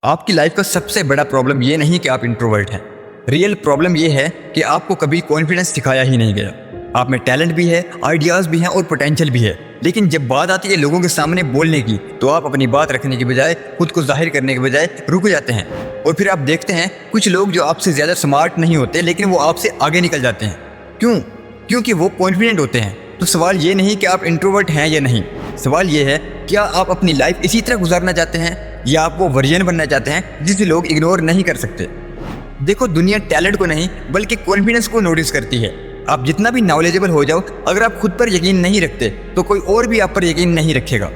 آپ کی لائف کا سب سے بڑا پرابلم یہ نہیں کہ آپ انٹروورٹ ہیں. ریئل پرابلم یہ ہے کہ آپ کو کبھی کانفیڈنس سکھایا ہی نہیں گیا. آپ میں ٹیلنٹ بھی ہے, آئیڈیاز بھی ہیں اور پوٹینشیل بھی ہے, لیکن جب بات آتی ہے لوگوں کے سامنے بولنے کی تو آپ اپنی بات رکھنے کی بجائے, خود کو ظاہر کرنے کے بجائے رک جاتے ہیں. اور پھر آپ دیکھتے ہیں کچھ لوگ جو آپ سے زیادہ سمارٹ نہیں ہوتے لیکن وہ آپ سے آگے نکل جاتے ہیں. کیوں؟ کیونکہ وہ کانفیڈنٹ ہوتے ہیں. تو سوال یہ نہیں کہ آپ انٹروورٹ ہیں یا نہیں, سوال یہ ہے کیا آپ اپنی لائف اسی طرح گزارنا چاہتے ہیں یا آپ وہ ورژن بننا چاہتے ہیں جسے لوگ اگنور نہیں کر سکتے. دیکھو, دنیا ٹیلنٹ کو نہیں بلکہ کانفیڈنس کو نوٹس کرتی ہے. آپ جتنا بھی نالجبل ہو جاؤ, اگر آپ خود پر یقین نہیں رکھتے تو کوئی اور بھی آپ پر یقین نہیں رکھے گا.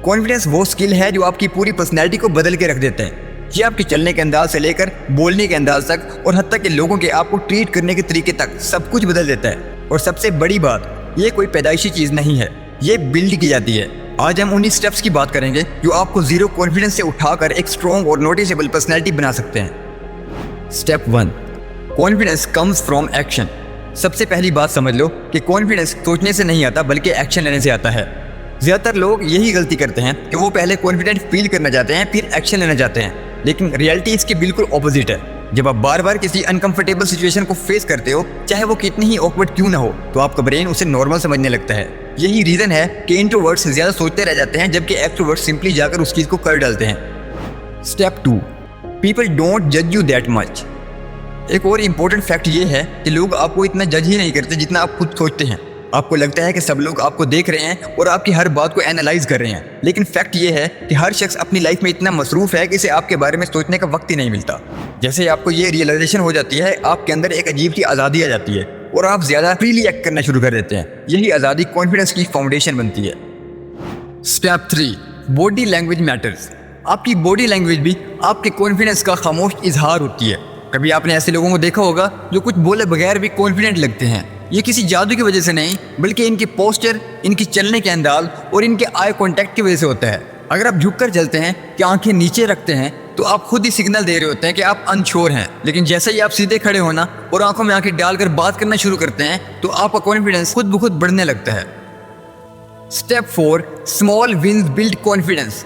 کانفیڈنس وہ سکل ہے جو آپ کی پوری پرسنالٹی کو بدل کے رکھ دیتے ہیں. یہ آپ کے چلنے کے انداز سے لے کر بولنے کے انداز تک اور حتیٰ کہ لوگوں کے آپ کو ٹریٹ کرنے کے طریقے تک سب کچھ بدل دیتا ہے. اور سب سے بڑی بات, یہ کوئی پیدائشی چیز نہیں ہے, یہ بلڈ کی جاتی ہے. آج ہم انہی سٹیپس کی بات کریں گے جو آپ کو زیرو کانفیڈنس سے اٹھا کر ایک اسٹرانگ اور نوٹیسیبل پرسنالٹی بنا سکتے ہیں. Step 1, confidence comes from action. سب سے پہلی بات سمجھ لو کہ کانفیڈنس سوچنے سے نہیں آتا بلکہ ایکشن لینے سے آتا ہے. زیادہ تر لوگ یہی غلطی کرتے ہیں کہ وہ پہلے کانفیڈنٹ فیل کرنا چاہتے ہیں پھر ایکشن لینا چاہتے ہیں, لیکن ریئلٹی اس کے بالکل اپوزٹ ہے. جب آپ بار بار کسی انکمفرٹیبل سچویشن کو فیس کرتے ہو, چاہے وہ کتنی ہی آکورڈ کیوں نہ ہو, تو آپ کا برین اسے نارمل سمجھنے لگتا ہے. یہی ریزن ہے کہ انٹروورٹس زیادہ سوچتے رہ جاتے ہیں جبکہ ایکسٹروورٹس سمپلی جا کر اس چیز کو کر ڈالتے ہیں. اسٹیپ 2, پیپل ڈونٹ جج یو دیٹ مچ. ایک اور امپورٹنٹ فیکٹ یہ ہے کہ لوگ آپ کو اتنا جج ہی نہیں کرتے جتنا آپ خود سوچتے ہیں. آپ کو لگتا ہے کہ سب لوگ آپ کو دیکھ رہے ہیں اور آپ کی ہر بات کو اینالائز کر رہے ہیں, لیکن فیکٹ یہ ہے کہ ہر شخص اپنی لائف میں اتنا مصروف ہے کہ اسے آپ کے بارے میں سوچنے کا وقت ہی نہیں ملتا. جیسے ہی آپ کو یہ ریئلائزیشن ہو جاتی ہے, آپ کے اندر ایک عجیب سی آزادی آ جاتی ہے اور آپ زیادہ فریلی ایکٹ کرنا شروع کر دیتے ہیں. یہی آزادی کانفیڈنس کی فاؤنڈیشن بنتی ہے. Step 3, body language matters. آپ کی باڈی لینگویج بھی آپ کے کانفیڈنس کا خاموش اظہار ہوتی ہے. کبھی آپ نے ایسے لوگوں کو دیکھا ہوگا جو کچھ بولے بغیر بھی کانفیڈنٹ لگتے ہیں. یہ کسی جادو کی وجہ سے نہیں بلکہ ان کے پوسچر, ان کی چلنے کے انداز اور ان کے آئی کانٹیکٹ کی وجہ سے ہوتا ہے. اگر آپ جھک کر چلتے ہیں کہ آنکھیں نیچے رکھتے ہیں تو آپ خود ہی سگنل دے رہے ہوتے ہیں کہ آپ انشور ہیں, لیکن جیسے ہی آپ سیدھے کھڑے ہونا اور آنکھوں میں آنکھیں ڈال کر بات کرنا شروع کرتے ہیں تو آپ کا کانفیڈنس خود بخود بڑھنے لگتا ہے. Step 4, small wins build confidence.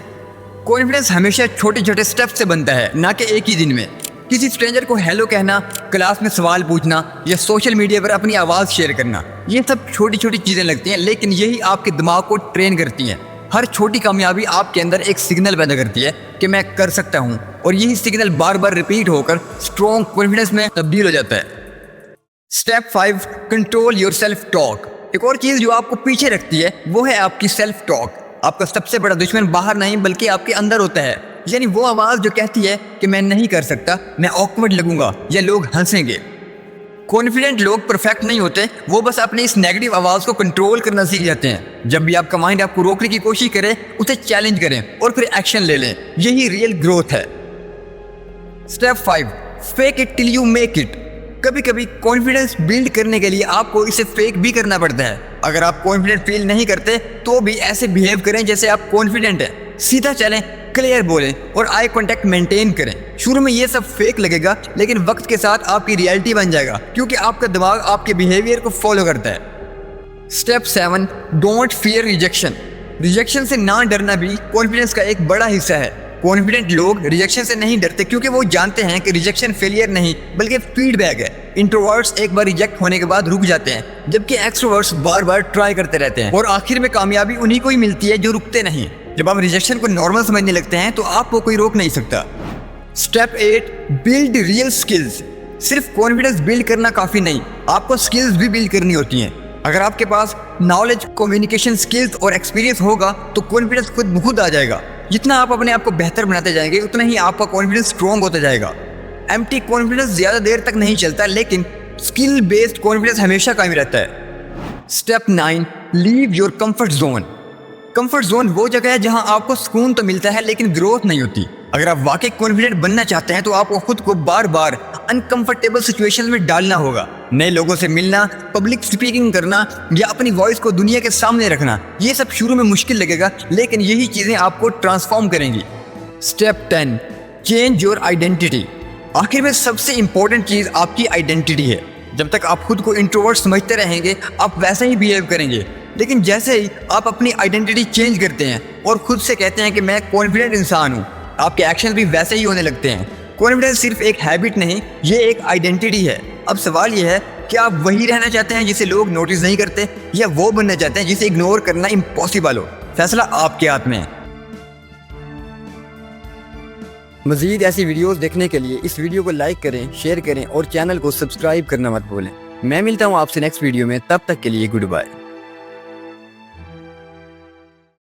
Confidence ہمیشہ چھوٹے چھوٹے اسٹیپ سے بنتا ہے, نہ کہ ایک ہی دن میں. کسی اسٹرینجر کو ہیلو کہنا, کلاس میں سوال پوچھنا یا سوشل میڈیا پر اپنی آواز شیئر کرنا, یہ سب چھوٹی چھوٹی چیزیں لگتی ہیں لیکن یہی آپ کے دماغ کو ٹرین کرتی ہیں. ہر چھوٹی کامیابی آپ کے اندر ایک سگنل پیدا کرتی ہے کہ میں کر سکتا ہوں, اور یہی سگنل بار بار ریپیٹ ہو کر اسٹرانگ کانفیڈنس میں تبدیل ہو جاتا ہے. Step 5, control your self talk. ایک اور چیز جو آپ کو پیچھے رکھتی ہے وہ ہے آپ کی سیلف ٹاک. آپ کا سب سے بڑا دشمن باہر نہیں بلکہ آپ کے اندر ہوتا ہے. یعنی وہ آواز جو کہتی ہے کہ میں نہیں کر سکتا, میں آکورڈ لگوں گا یا لوگ ہنسیں گے. کانفیڈنٹ لوگ پرفیکٹ نہیں ہوتے, وہ بس اپنی اس نیگیٹو آواز کو کنٹرول کرنا سیکھ جاتے ہیں. جب بھی آپ کا مائنڈ آپ کو روکنے کی کوشش کرے, اسے چیلنج کریں اور پھر ایکشن لے لیں. یہی ریئل گروتھ ہے. Step 5, fake it till you make it. کبھی کبھی کانفیڈنس بلڈ کرنے کے لیے آپ کو اسے فیک بھی کرنا پڑتا ہے. اگر آپ کانفیڈنٹ فیل نہیں کرتے تو بھی ایسے بیہیو کریں جیسے آپ کانفیڈنٹ ہیں. سیدھا چلیں, کلیئر بولیں اور آئی کانٹیکٹ مینٹین کریں. شروع میں یہ سب فیک لگے گا لیکن وقت کے ساتھ آپ کی ریئلٹی بن جائے گا کیونکہ آپ کا دماغ آپ کے بیہیویئر کو فالو کرتا ہے. Step 7, don't fear rejection. Rejection سے نہ ڈرنا بھی کانفیڈنس کا ایک بڑا حصہ ہے. کانفیڈنٹ لوگ ریجیکشن سے نہیں ڈرتے کیونکہ وہ جانتے ہیں کہ ریجیکشن فیلئر نہیں بلکہ فیڈ بیک ہے. انٹروورٹس ایک بار ریجیکٹ ہونے کے بعد رک جاتے ہیں جبکہ ایکسٹروورٹس بار بار ٹرائی کرتے رہتے ہیں, اور آخر میں کامیابی انہی کو ہی ملتی ہے جو رکتے نہیں. جب آپ ریجیکشن کو نارمل سمجھنے لگتے ہیں تو آپ کو کوئی روک نہیں سکتا. Step 8, build real skills. صرف کانفیڈنس بلڈ کرنا کافی نہیں, آپ کو اسکلز بھی بلڈ کرنی ہوتی ہیں. اگر آپ کے پاس نالج, کمیونیکیشن اسکلز اور ایکسپیرینس ہوگا تو کانفیڈنس خود بخود آ جائے گا. جتنا آپ اپنے آپ کو بہتر بناتے جائیں گے اتنا ہی آپ کا کانفیڈنس اسٹرانگ ہوتا جائے گا. ایمٹی کانفیڈنس زیادہ دیر تک نہیں چلتا لیکن اسکل بیسڈ کانفیڈنس ہمیشہ قائم رہتا ہے. Step 9, leave your comfort zone. Comfort zone وہ جگہ ہے جہاں آپ کو سکون تو ملتا ہے لیکن گروتھ نہیں ہوتی. اگر آپ واقعی کانفیڈنٹ بننا چاہتے ہیں تو آپ کو خود کو بار بار انکمفرٹیبل سچویشن میں ڈالنا ہوگا. نئے لوگوں سے ملنا, پبلک اسپیکنگ کرنا یا اپنی وائس کو دنیا کے سامنے رکھنا, یہ سب شروع میں مشکل لگے گا لیکن یہی چیزیں آپ کو ٹرانسفارم کریں گی. Step 10, change your identity. آخر میں سب سے امپورٹنٹ چیز آپ کی آئیڈینٹی ہے. جب تک آپ خود کو انٹروورٹ سمجھتے رہیں گے آپ ویسے ہی بیہیو کریں گے, لیکن جیسے ہی آپ اپنی آئیڈینٹی چینج کرتے ہیں اور خود سے کہتے ہیں کہ میں کانفیڈنٹ انسان ہوں, آپ کے ایکشن بھی ویسے ہی ہونے لگتے ہیں۔ کانفیڈنس صرف ایک ہیبٹ نہیں، یہ ایک آئیڈینٹی ہے۔ اب سوال یہ ہے کہ آپ وہی رہنا چاہتے ہیں جسے لوگ نوٹس نہیں کرتے، یا وہ بننا چاہتے ہیں جسے اگنور کرنا امپاسبل ہو؟ فیصلہ آپ کے ہاتھ میں ہے۔ مزید ایسی ویڈیوز دیکھنے کے لیے اس ویڈیو کو لائک کریں، شیئر کریں اور چینل کو سبسکرائب کرنا مت بھولیں۔ میں ملتا ہوں آپ سے نیکسٹ ویڈیو میں، تب تک کے لیے گڈ بائے۔